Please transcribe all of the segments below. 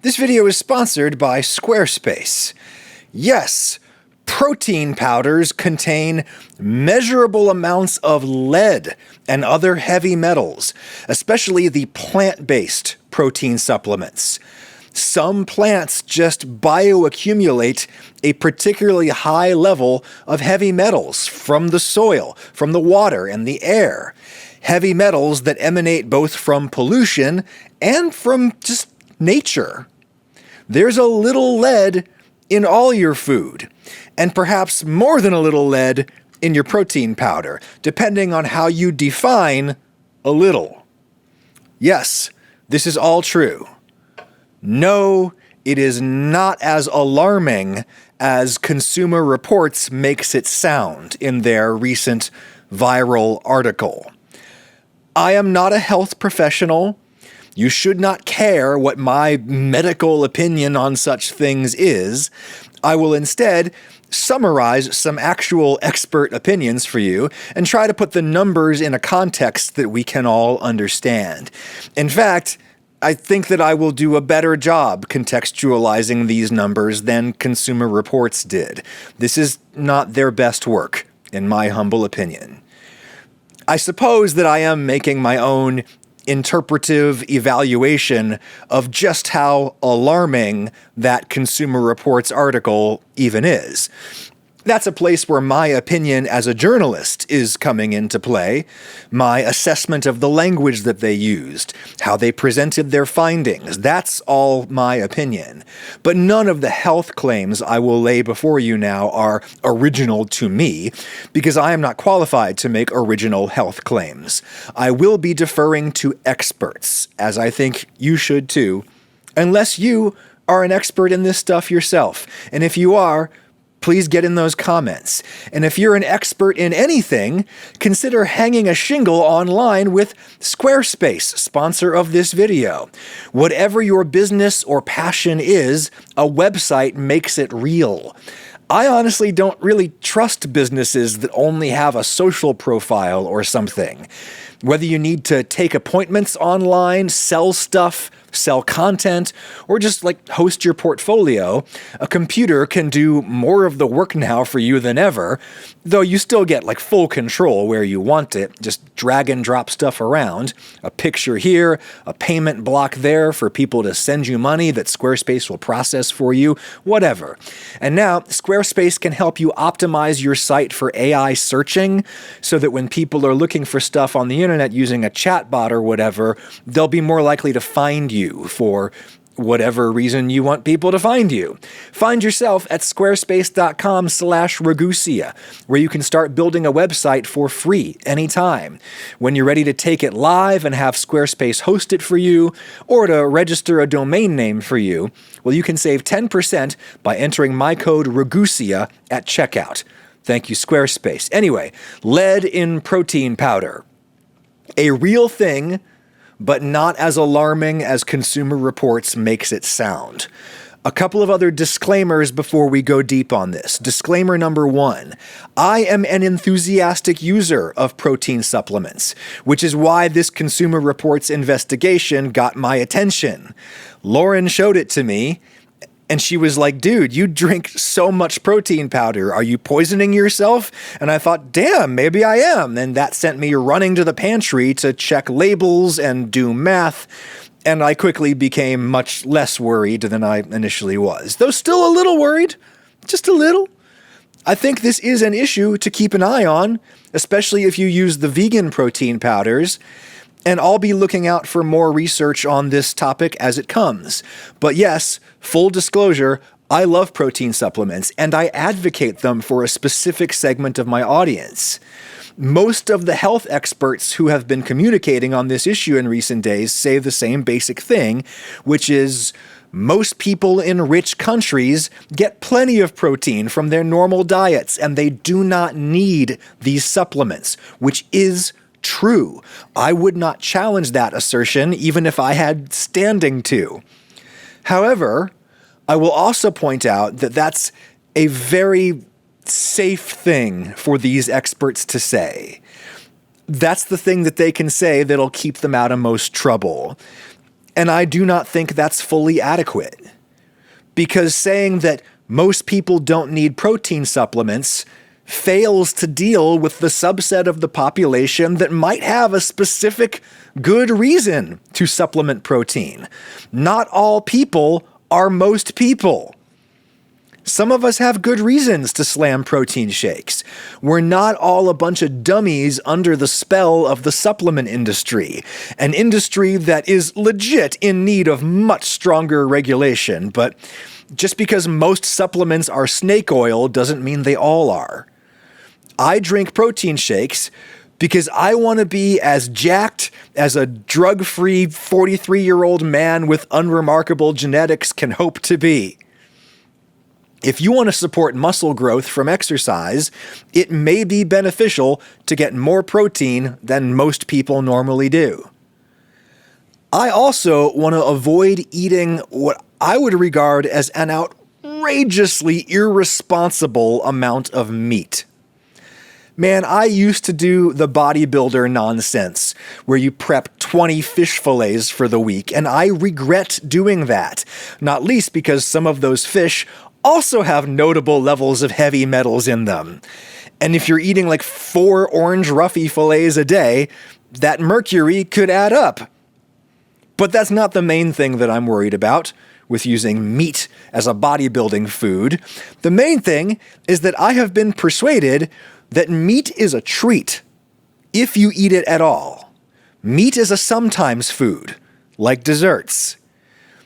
This video is sponsored by Squarespace. Yes, protein powders contain measurable amounts of lead and other heavy metals, especially the plant-based protein supplements. Some plants just bioaccumulate a particularly high level of heavy metals from the soil, from the water, and the air. Heavy metals that emanate both from pollution and from just nature. There's a little lead in all your food, and perhaps more than a little lead in your protein powder, depending on how you define a little. Yes, this is all true. No, it is not as alarming as Consumer Reports makes it sound in their recent viral article. I am not a health professional. You should not care what my medical opinion on such things is. I will instead summarize some actual expert opinions for you and try to put the numbers in a context that we can all understand. In fact, I think that I will do a better job contextualizing these numbers than Consumer Reports did. This is not their best work, in my humble opinion. I suppose that I am making my own interpretive evaluation of just how alarming that Consumer Reports article even is. That's a place where my opinion as a journalist is coming into play, my assessment of the language that they used, how they presented their findings. That's all my opinion. But none of the health claims I will lay before you now are original to me, because I am not qualified to make original health claims. I will be deferring to experts, as I think you should too, unless you are an expert in this stuff yourself. And if you are, please get in those comments. And if you're an expert in anything, consider hanging a shingle online with Squarespace, sponsor of this video. Whatever your business or passion is, a website makes it real. I honestly don't really trust businesses that only have a social profile or something. Whether you need to take appointments online, sell stuff, sell content, or just host your portfolio, a computer can do more of the work now for you than ever, though you still get full control where you want it. Just drag and drop stuff around. A picture here, a payment block there for people to send you money that Squarespace will process for you, whatever. And now Squarespace can help you optimize your site for AI searching so that when people are looking for stuff on the internet using a chatbot or whatever, they'll be more likely to find you for whatever reason you want people to find you. Find yourself at squarespace.com/Ragusia, where you can start building a website for free anytime. When you're ready to take it live and have Squarespace host it for you, or to register a domain name for you, well, you can save 10% by entering my code Ragusia at checkout. Thank you, Squarespace. Anyway, lead in protein powder. A real thing, but not as alarming as Consumer Reports makes it sound. A couple of other disclaimers before we go deep on this. Disclaimer number 1, I am an enthusiastic user of protein supplements, which is why this Consumer Reports investigation got my attention. Lauren showed it to me, and she was like, dude, you drink so much protein powder. Are you poisoning yourself? And I thought, damn, maybe I am. And that sent me running to the pantry to check labels and do math. And I quickly became much less worried than I initially was. Though still a little worried. Just a little. I think this is an issue to keep an eye on, especially if you use the vegan protein powders. And I'll be looking out for more research on this topic as it comes. But yes, full disclosure, I love protein supplements, and I advocate them for a specific segment of my audience. Most of the health experts who have been communicating on this issue in recent days say the same basic thing, which is most people in rich countries get plenty of protein from their normal diets, and they do not need these supplements, which is true. I would not challenge that assertion even if I had standing to. However, I will also point out that that's a very safe thing for these experts to say. That's the thing that they can say that'll keep them out of most trouble. And I do not think that's fully adequate. Because saying that most people don't need protein supplements fails to deal with the subset of the population that might have a specific good reason to supplement protein. Not all people are most people. Some of us have good reasons to slam protein shakes. We're not all a bunch of dummies under the spell of the supplement industry, an industry that is legit in need of much stronger regulation, but just because most supplements are snake oil doesn't mean they all are. I drink protein shakes because I want to be as jacked as a drug-free 43-year-old man with unremarkable genetics can hope to be. If you want to support muscle growth from exercise, it may be beneficial to get more protein than most people normally do. I also want to avoid eating what I would regard as an outrageously irresponsible amount of meat. Man, I used to do the bodybuilder nonsense, where you prep 20 fish fillets for the week, and I regret doing that, not least because some of those fish also have notable levels of heavy metals in them. And if you're eating like 4 orange roughy fillets a day, that mercury could add up. But that's not the main thing that I'm worried about with using meat as a bodybuilding food. The main thing is that I have been persuaded that meat is a treat, if you eat it at all. Meat is a sometimes food, like desserts.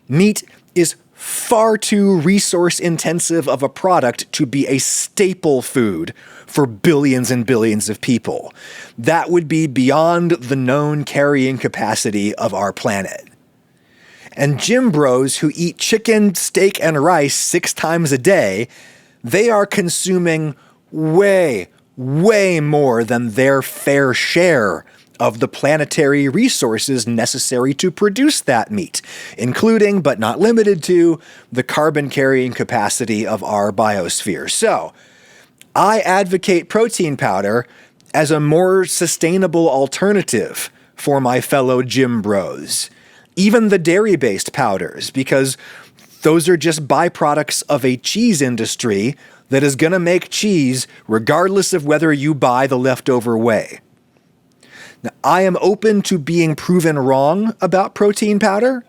Meat is far too resource-intensive of a product to be a staple food for billions and billions of people. That would be beyond the known carrying capacity of our planet. And gym bros who eat chicken, steak, and rice 6 times a day, they are consuming way more than their fair share of the planetary resources necessary to produce that meat, including, but not limited to, the carbon carrying capacity of our biosphere. So, I advocate protein powder as a more sustainable alternative for my fellow gym bros. Even the dairy-based powders, because those are just byproducts of a cheese industry that is going to make cheese regardless of whether you buy the leftover whey. Now, I am open to being proven wrong about protein powder.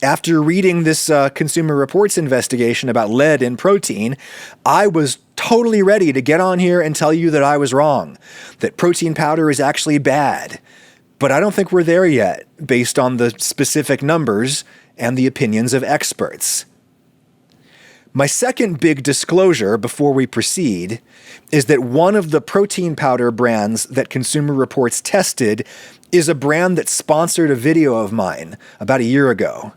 After reading this Consumer Reports investigation about lead in protein, I was totally ready to get on here and tell you that I was wrong, that protein powder is actually bad. But I don't think we're there yet, based on the specific numbers and the opinions of experts. My second big disclosure before we proceed is that one of the protein powder brands that Consumer Reports tested is a brand that sponsored a video of mine about a year ago.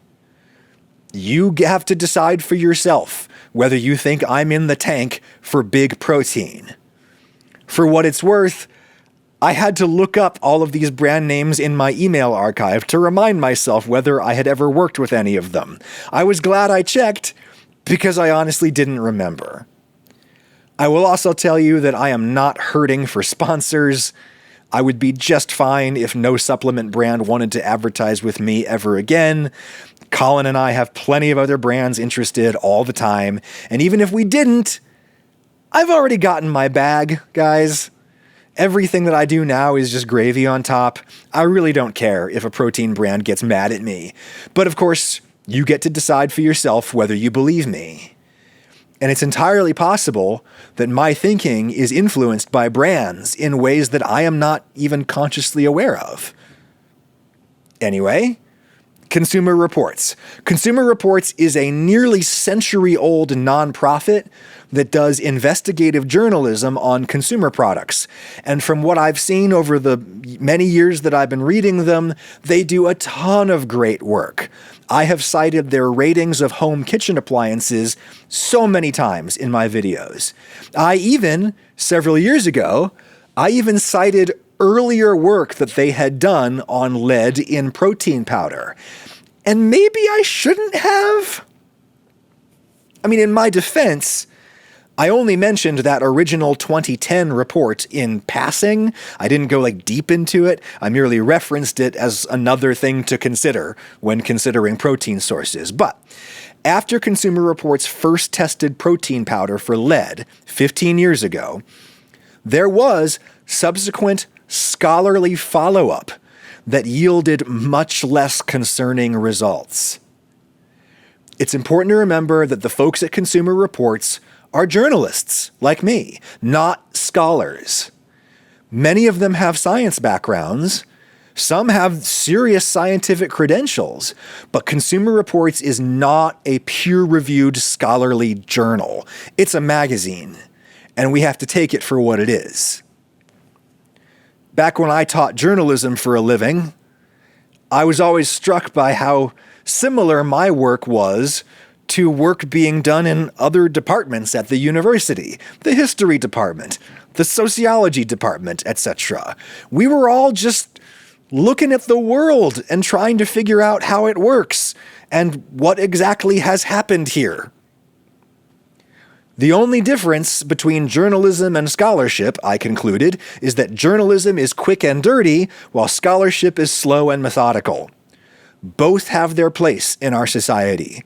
You have to decide for yourself whether you think I'm in the tank for big protein. For what it's worth, I had to look up all of these brand names in my email archive to remind myself whether I had ever worked with any of them. I was glad I checked, because I honestly didn't remember. I will also tell you that I am not hurting for sponsors. I would be just fine if no supplement brand wanted to advertise with me ever again. Colin and I have plenty of other brands interested all the time, and even if we didn't, I've already gotten my bag, guys. Everything that I do now is just gravy on top. I really don't care if a protein brand gets mad at me. But of course, you get to decide for yourself whether you believe me. And it's entirely possible that my thinking is influenced by brands in ways that I am not even consciously aware of. Anyway, Consumer Reports. Consumer Reports is a nearly century-old nonprofit that does investigative journalism on consumer products. And from what I've seen over the many years that I've been reading them, they do a ton of great work. I have cited their ratings of home kitchen appliances so many times in my videos. Several years ago, I even cited earlier work that they had done on lead in protein powder. And maybe I shouldn't have. I mean, in my defense, I only mentioned that original 2010 report in passing. I didn't go deep into it. I merely referenced it as another thing to consider when considering protein sources. But after Consumer Reports first tested protein powder for lead 15 years ago, there was subsequent scholarly follow-up that yielded much less concerning results. It's important to remember that the folks at Consumer Reports are journalists like me, not scholars. Many of them have science backgrounds. Some have serious scientific credentials, but Consumer Reports is not a peer-reviewed scholarly journal. It's a magazine, and we have to take it for what it is. Back when I taught journalism for a living, I was always struck by how similar my work was to work being done in other departments at the university, the history department, the sociology department, etc. We were all just looking at the world and trying to figure out how it works and what exactly has happened here. The only difference between journalism and scholarship, I concluded, is that journalism is quick and dirty, while scholarship is slow and methodical. Both have their place in our society.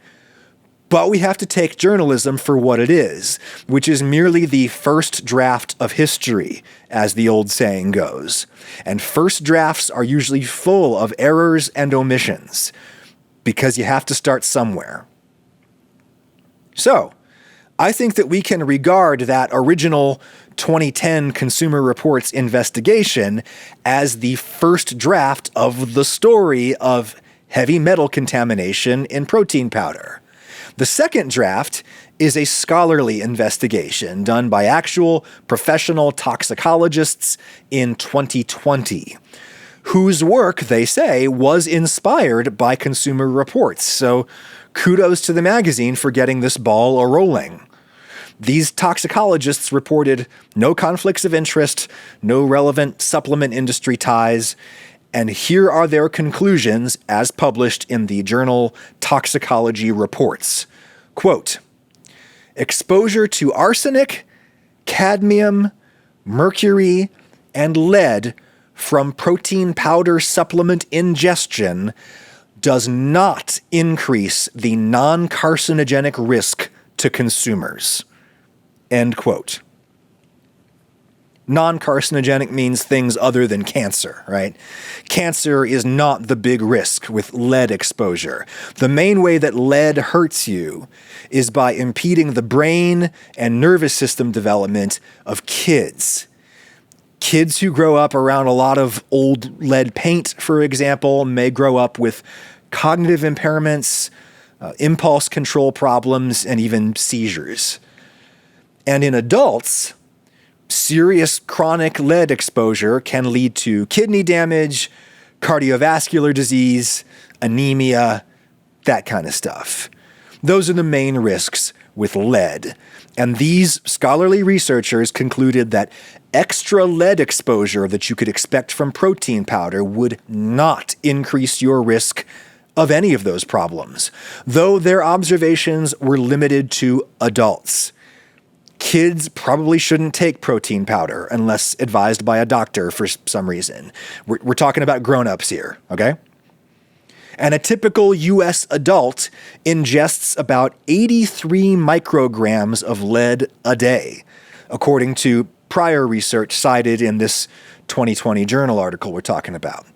But we have to take journalism for what it is, which is merely the first draft of history, as the old saying goes. And first drafts are usually full of errors and omissions, because you have to start somewhere. So, I think that we can regard that original 2010 Consumer Reports investigation as the first draft of the story of heavy metal contamination in protein powder. The second draft is a scholarly investigation done by actual professional toxicologists in 2020, whose work, they say, was inspired by Consumer Reports. So kudos to the magazine for getting this ball a-rolling. These toxicologists reported no conflicts of interest, no relevant supplement industry ties, and here are their conclusions as published in the journal Toxicology Reports. Quote, exposure to arsenic, cadmium, mercury, and lead from protein powder supplement ingestion does not increase the non-carcinogenic risk to consumers. End quote. Non-carcinogenic means things other than cancer, right? Cancer is not the big risk with lead exposure. The main way that lead hurts you is by impeding the brain and nervous system development of kids. Kids who grow up around a lot of old lead paint, for example, may grow up with cognitive impairments, impulse control problems, and even seizures. And in adults, serious chronic lead exposure can lead to kidney damage, cardiovascular disease, anemia, that kind of stuff. Those are the main risks with lead. And these scholarly researchers concluded that extra lead exposure that you could expect from protein powder would not increase your risk of any of those problems, though their observations were limited to adults. Kids probably shouldn't take protein powder unless advised by a doctor for some reason. We're talking about grown-ups here, okay? And a typical U.S. adult ingests about 83 micrograms of lead a day, according to prior research cited in this 2020 journal article we're talking about.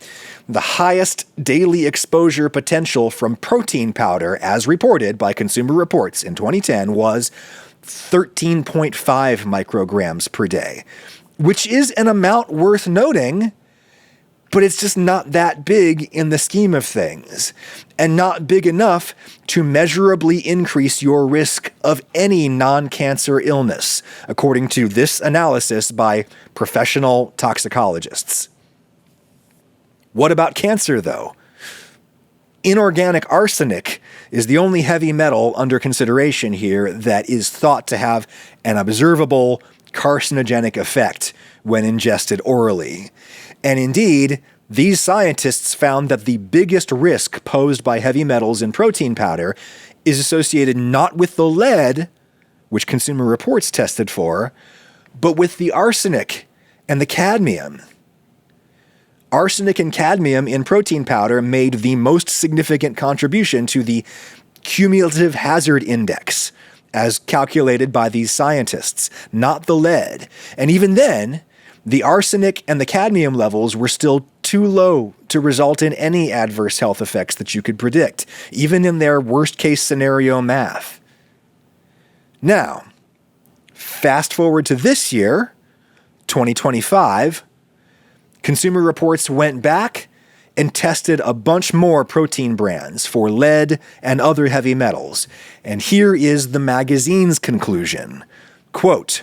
The highest daily exposure potential from protein powder, as reported by Consumer Reports in 2010, was 13.5 micrograms per day, which is an amount worth noting, but it's just not that big in the scheme of things, and not big enough to measurably increase your risk of any non-cancer illness, according to this analysis by professional toxicologists. What about cancer, though? Inorganic arsenic is the only heavy metal under consideration here that is thought to have an observable carcinogenic effect when ingested orally. And indeed, these scientists found that the biggest risk posed by heavy metals in protein powder is associated not with the lead, which Consumer Reports tested for, but with the arsenic and the cadmium. Arsenic and cadmium in protein powder made the most significant contribution to the cumulative hazard index, as calculated by these scientists, not the lead. And even then, the arsenic and the cadmium levels were still too low to result in any adverse health effects that you could predict, even in their worst-case scenario math. Now, fast forward to this year, 2025, Consumer Reports went back and tested a bunch more protein brands for lead and other heavy metals. And here is the magazine's conclusion. Quote,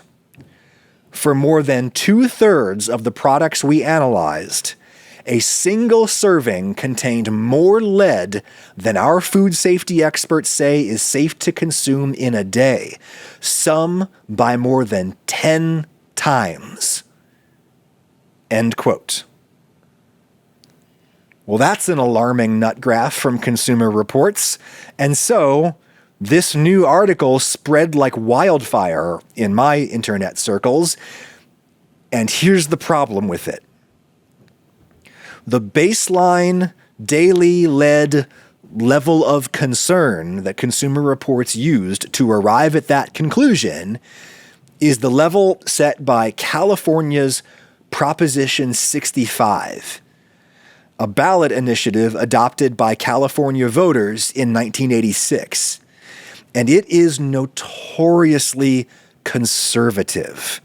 "For more than 2/3 of the products we analyzed, a single serving contained more lead than our food safety experts say is safe to consume in a day, some by more than 10 times." End quote. Well, that's an alarming nut graph from Consumer Reports, and so this new article spread like wildfire in my internet circles, and here's the problem with it. The baseline daily lead level of concern that Consumer Reports used to arrive at that conclusion is the level set by California's Proposition 65, a ballot initiative adopted by California voters in 1986. And it is notoriously conservative.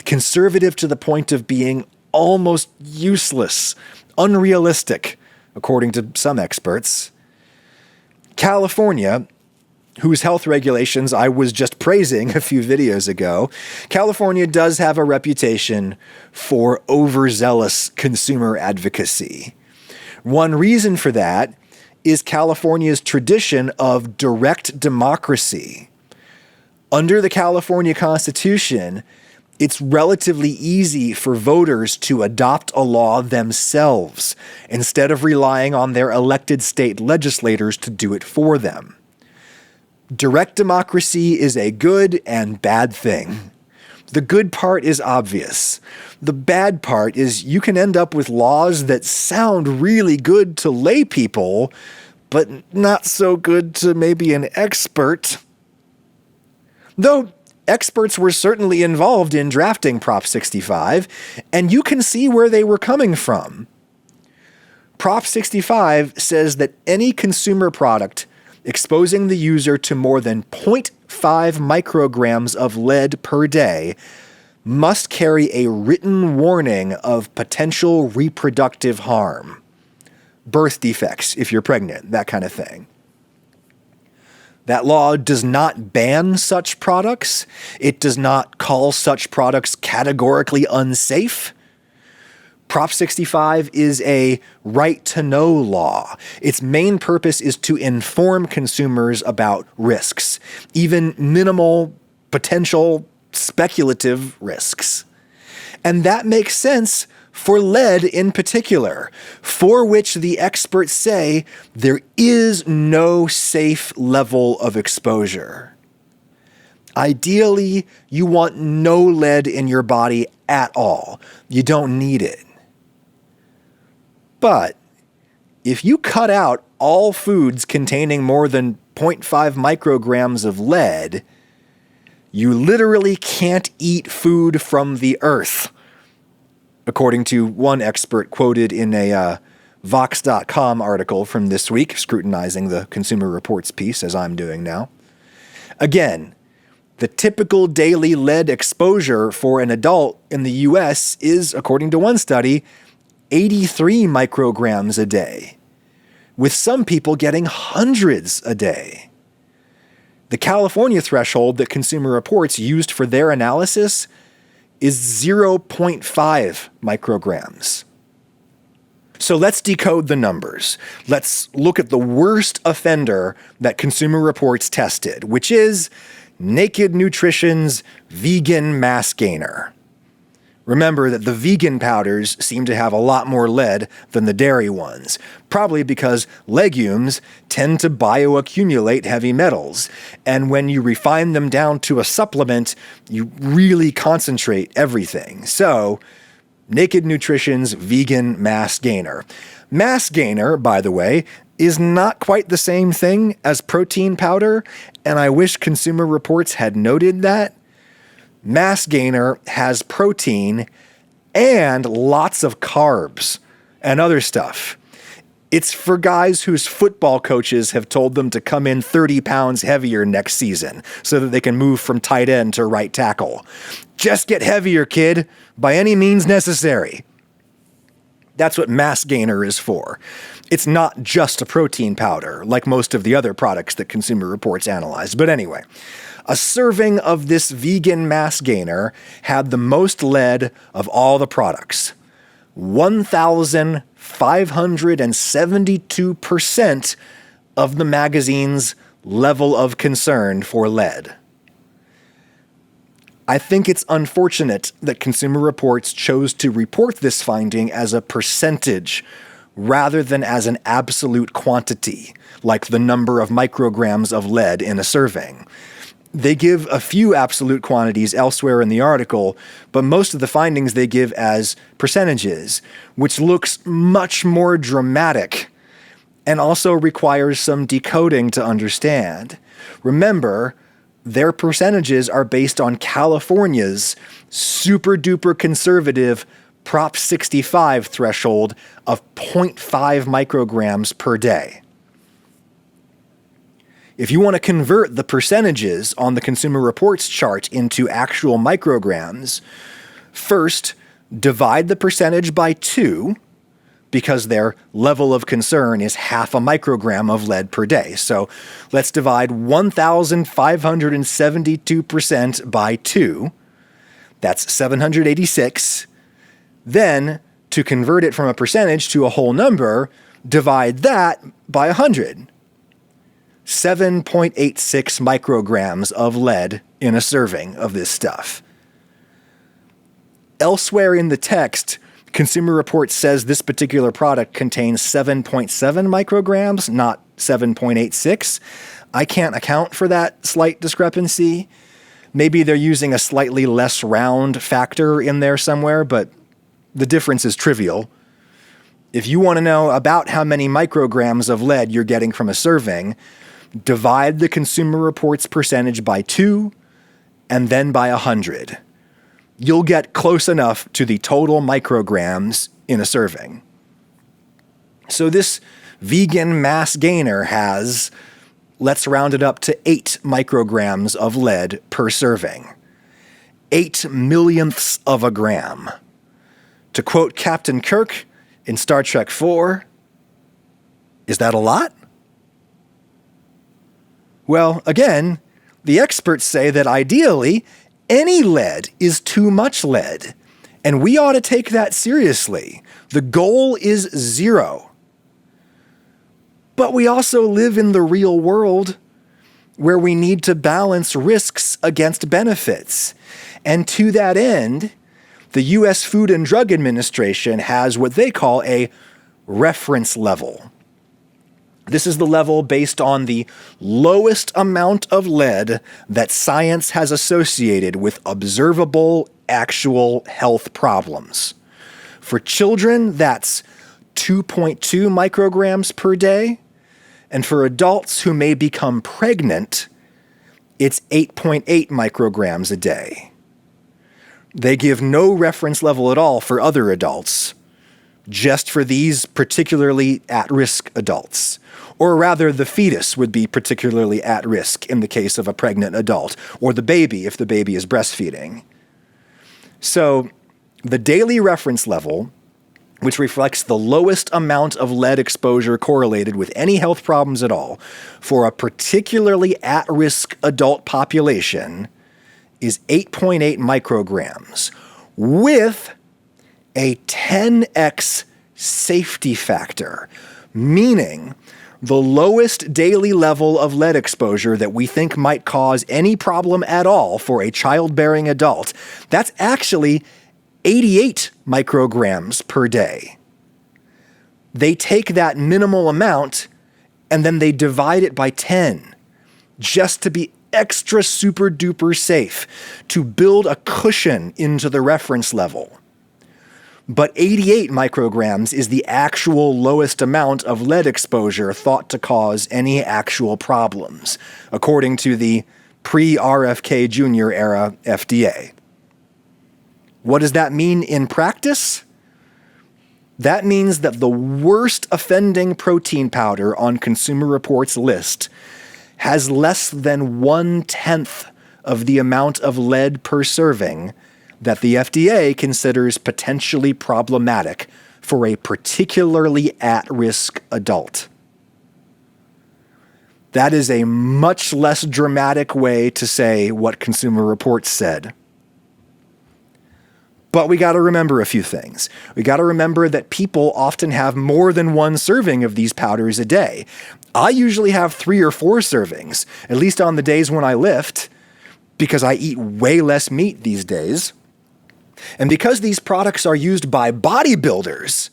Conservative to the point of being almost useless, unrealistic, according to some experts. California, whose health regulations I was just praising a few videos ago, California does have a reputation for overzealous consumer advocacy. One reason for that is California's tradition of direct democracy. Under the California Constitution, it's relatively easy for voters to adopt a law themselves instead of relying on their elected state legislators to do it for them. Direct democracy is a good and bad thing. The good part is obvious. The bad part is you can end up with laws that sound really good to lay people, but not so good to maybe an expert. Though experts were certainly involved in drafting Prop 65, and you can see where they were coming from. Prop 65 says that any consumer product exposing the user to more than 0.5 micrograms of lead per day must carry a written warning of potential reproductive harm. Birth defects, if you're pregnant, that kind of thing. That law does not ban such products. It does not call such products categorically unsafe. Prop 65 is a right-to-know law. Its main purpose is to inform consumers about risks, even minimal, potential, speculative risks. And that makes sense for lead in particular, for which the experts say there is no safe level of exposure. Ideally, you want no lead in your body at all. You don't need it. But if you cut out all foods containing more than 0.5 micrograms of lead, you literally can't eat food from the earth, according to one expert quoted in a Vox.com article from this week, scrutinizing the Consumer Reports piece, as I'm doing now. Again, the typical daily lead exposure for an adult in the US is, according to one study, 83 micrograms a day, with some people getting hundreds a day. The California threshold that Consumer Reports used for their analysis is 0.5 micrograms. So let's decode the numbers. Let's look at the worst offender that Consumer Reports tested, which is Naked Nutrition's vegan mass gainer. Remember that the vegan powders seem to have a lot more lead than the dairy ones, probably because legumes tend to bioaccumulate heavy metals, and when you refine them down to a supplement, you really concentrate everything. So, Naked Nutrition's Vegan Mass Gainer. Mass Gainer, by the way, is not quite the same thing as protein powder, and I wish Consumer Reports had noted that. Mass Gainer has protein and lots of carbs and other stuff. It's for guys whose football coaches have told them to come in 30 pounds heavier next season so that they can move from tight end to right tackle. Just get heavier, kid, by any means necessary. That's what Mass Gainer is for. It's not just a protein powder, like most of the other products that Consumer Reports analyzed. But anyway, a serving of this vegan Mass Gainer had the most lead of all the products. 1,572% of the magazine's level of concern for lead. I think it's unfortunate that Consumer Reports chose to report this finding as a percentage rather than as an absolute quantity, like the number of micrograms of lead in a serving. They give a few absolute quantities elsewhere in the article, but most of the findings they give as percentages, which looks much more dramatic and also requires some decoding to understand. Remember, their percentages are based on California's super duper conservative Prop 65 threshold of 0.5 micrograms per day. If you want to convert the percentages on the Consumer Reports chart into actual micrograms, first divide the percentage by 2, because their level of concern is half a microgram of lead per day. So let's divide 1,572% by 2. That's 786. Then, to convert it from a percentage to a whole number, divide that by 100. 7.86 micrograms of lead in a serving of this stuff. Elsewhere in the text, Consumer Reports says this particular product contains 7.7 micrograms, not 7.86. I can't account for that slight discrepancy. Maybe they're using a slightly less round factor in there somewhere, but the difference is trivial. If you want to know about how many micrograms of lead you're getting from a serving, divide the Consumer Reports percentage by 2 and then by 100. You'll get close enough to the total micrograms in a serving. So this vegan Mass Gainer has, let's round it up to 8 micrograms of lead per serving. 8 millionths of a gram. To quote Captain Kirk in Star Trek IV, is that a lot? Well, again, the experts say that ideally, any lead is too much lead, and we ought to take that seriously. The goal is 0. But we also live in the real world where we need to balance risks against benefits. And to that end, the U.S. Food and Drug Administration has what they call a reference level. This is the level based on the lowest amount of lead that science has associated with observable, actual health problems. For children, that's 2.2 micrograms per day. And for adults who may become pregnant, it's 8.8 micrograms a day. They give no reference level at all for other adults, just for these particularly at-risk adults. Or rather, the fetus would be particularly at risk in the case of a pregnant adult, or the baby if the baby is breastfeeding. So, the daily reference level, which reflects the lowest amount of lead exposure correlated with any health problems at all, for a particularly at-risk adult population, is 8.8 micrograms, with a 10x safety factor, meaning the lowest daily level of lead exposure that we think might cause any problem at all for a childbearing adult, that's actually 88 micrograms per day. They take that minimal amount and then they divide it by 10 just to be extra super duper safe, to build a cushion into the reference level. But 88 micrograms is the actual lowest amount of lead exposure thought to cause any actual problems, according to the pre-RFK Jr. era FDA. What does that mean in practice? That means that the worst offending protein powder on Consumer Reports' list has less than 1/10 of the amount of lead per serving that the FDA considers potentially problematic for a particularly at-risk adult. That is a much less dramatic way to say what Consumer Reports said. But we got to remember a few things. We got to remember that people often have more than one serving of these powders a day. I usually have 3 or 4 servings, at least on the days when I lift, because I eat way less meat these days. And because these products are used by bodybuilders,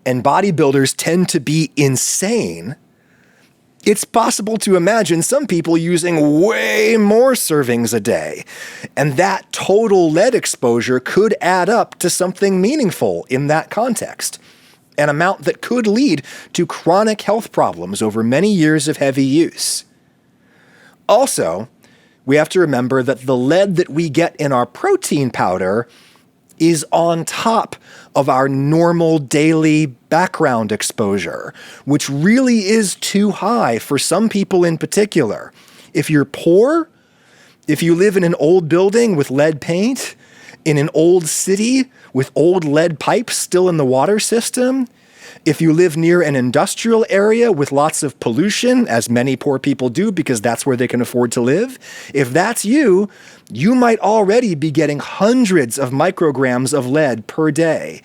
and bodybuilders tend to be insane, it's possible to imagine some people using way more servings a day. And that total lead exposure could add up to something meaningful in that context, an amount that could lead to chronic health problems over many years of heavy use. Also, we have to remember that the lead that we get in our protein powder is on top of our normal daily background exposure, which really is too high for some people in particular. If you're poor, if you live in an old building with lead paint, in an old city with old lead pipes still in the water system, if you live near an industrial area with lots of pollution, as many poor people do because that's where they can afford to live, if that's you, you might already be getting hundreds of micrograms of lead per day.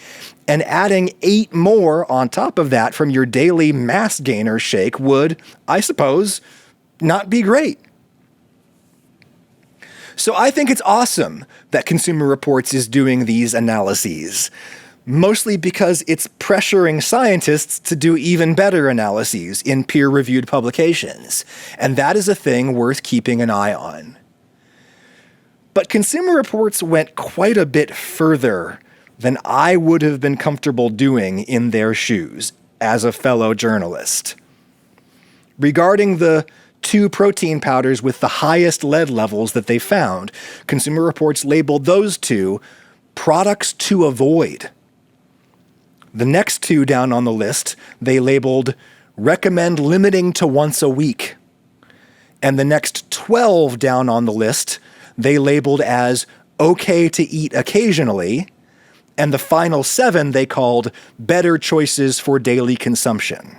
And adding 8 more on top of that from your daily mass gainer shake would, I suppose, not be great. So I think it's awesome that Consumer Reports is doing these analyses, mostly because it's pressuring scientists to do even better analyses in peer-reviewed publications, and that is a thing worth keeping an eye on. But Consumer Reports went quite a bit further than I would have been comfortable doing in their shoes as a fellow journalist. Regarding the 2 protein powders with the highest lead levels that they found, Consumer Reports labeled those 2 products to avoid. The next 2 down on the list, they labeled recommend limiting to once a week. And the next 12 down on the list, they labeled as okay to eat occasionally. And the final 7 they called better choices for daily consumption.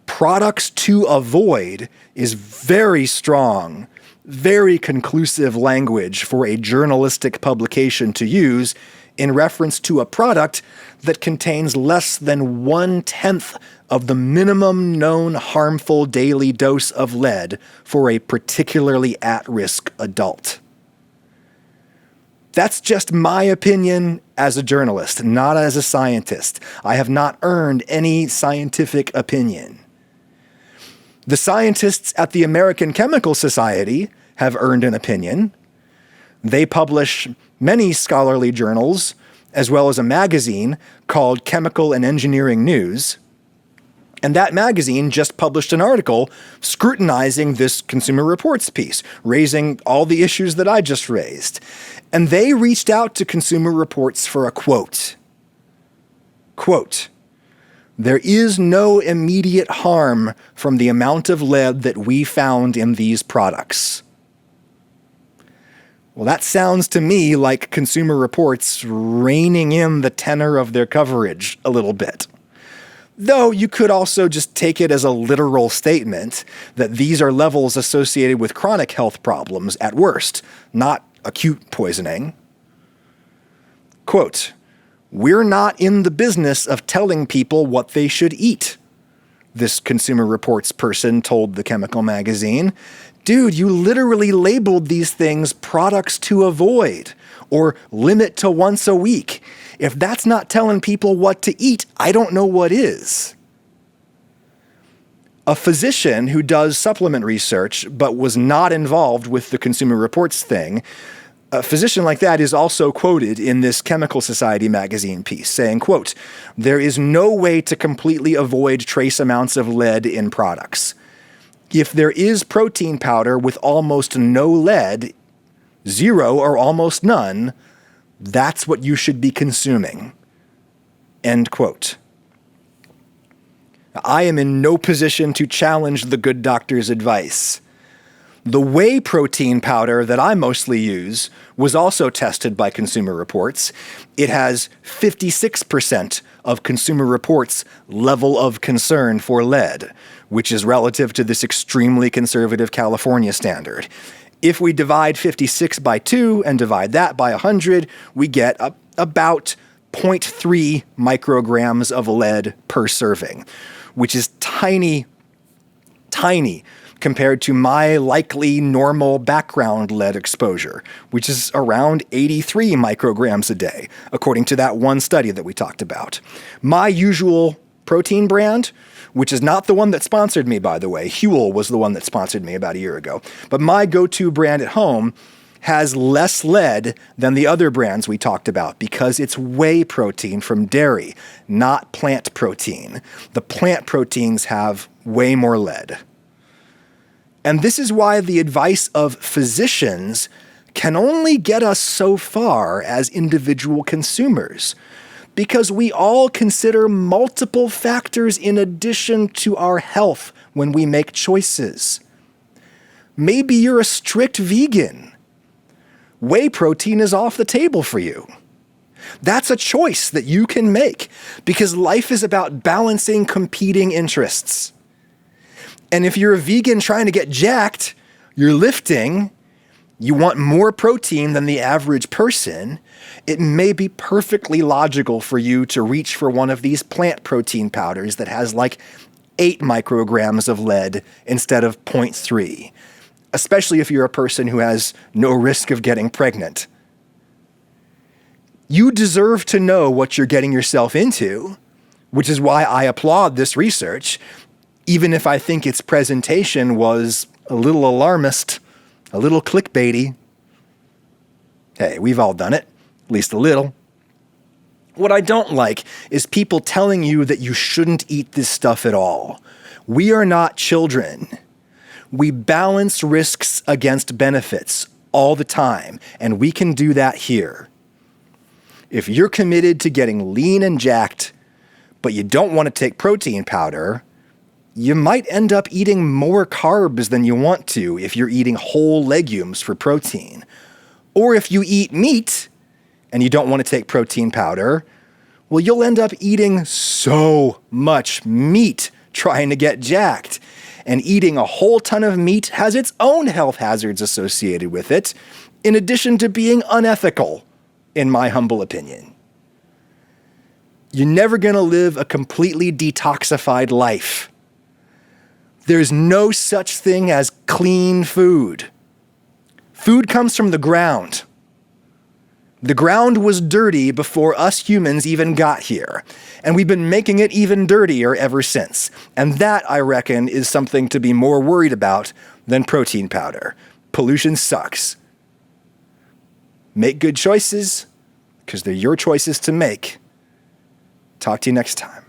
Products to avoid is very strong, very conclusive language for a journalistic publication to use in reference to a product that contains less than 1/10 of the minimum known harmful daily dose of lead for a particularly at-risk adult. That's just my opinion as a journalist, not as a scientist. I have not earned any scientific opinion. The scientists at the American Chemical Society have earned an opinion. They publish many scholarly journals, as well as a magazine called Chemical and Engineering News. And that magazine just published an article scrutinizing this Consumer Reports piece, raising all the issues that I just raised. And they reached out to Consumer Reports for a quote. Quote, "There is no immediate harm from the amount of lead that we found in these products." Well, that sounds to me like Consumer Reports reining in the tenor of their coverage a little bit. Though you could also just take it as a literal statement that these are levels associated with chronic health problems at worst, not acute poisoning. Quote, "We're not in the business of telling people what they should eat. this Consumer Reports person told the chemical magazine. Dude, you literally labeled these things products to avoid or limit to once a week. If that's not telling people what to eat, I don't know what is. A physician who does supplement research but was not involved with the Consumer Reports thing, a physician like that is also quoted in this Chemical Society magazine piece saying, quote, "There is no way to completely avoid trace amounts of lead in products. If there is protein powder with almost no lead, 0 or almost none, that's what you should be consuming." End quote. I am in no position to challenge the good doctor's advice. The whey protein powder that I mostly use was also tested by Consumer Reports. It has 56% of Consumer Reports' level of concern for lead, which is relative to this extremely conservative California standard. If we divide 56 by 2 and divide that by 100, we get about 0.3 micrograms of lead per serving, which is tiny compared to my likely normal background lead exposure, which is around 83 micrograms a day, according to that one study that we talked about. My usual protein brand, which is not the one that sponsored me, by the way. Huel was the one that sponsored me about a year ago. But my go-to brand at home has less lead than the other brands we talked about because it's whey protein from dairy, not plant protein. The plant proteins have way more lead. And this is why the advice of physicians can only get us so far as individual consumers, because we all consider multiple factors in addition to our health when we make choices. Maybe you're a strict vegan. Whey protein is off the table for you. That's a choice that you can make because life is about balancing competing interests. And if you're a vegan trying to get jacked, you're lifting, you want more protein than the average person, it may be perfectly logical for you to reach for one of these plant protein powders that has like 8 micrograms of lead instead of 0.3, especially if you're a person who has no risk of getting pregnant. You deserve to know what you're getting yourself into, which is why I applaud this research, even if I think its presentation was a little alarmist, a little clickbaity. Hey, we've all done it, at least a little. What I don't like is people telling you that you shouldn't eat this stuff at all. We are not children. We balance risks against benefits all the time, and we can do that here. If you're committed to getting lean and jacked, but you don't want to take protein powder, you might end up eating more carbs than you want to if you're eating whole legumes for protein. Or if you eat meat and you don't want to take protein powder, well, you'll end up eating so much meat trying to get jacked. And eating a whole ton of meat has its own health hazards associated with it, in addition to being unethical, in my humble opinion. You're never going to live a completely detoxified life. There's no such thing as clean food. Food comes from the ground. The ground was dirty before us humans even got here, and we've been making it even dirtier ever since. And that, I reckon, is something to be more worried about than protein powder. Pollution sucks. Make good choices, because they're your choices to make. Talk to you next time.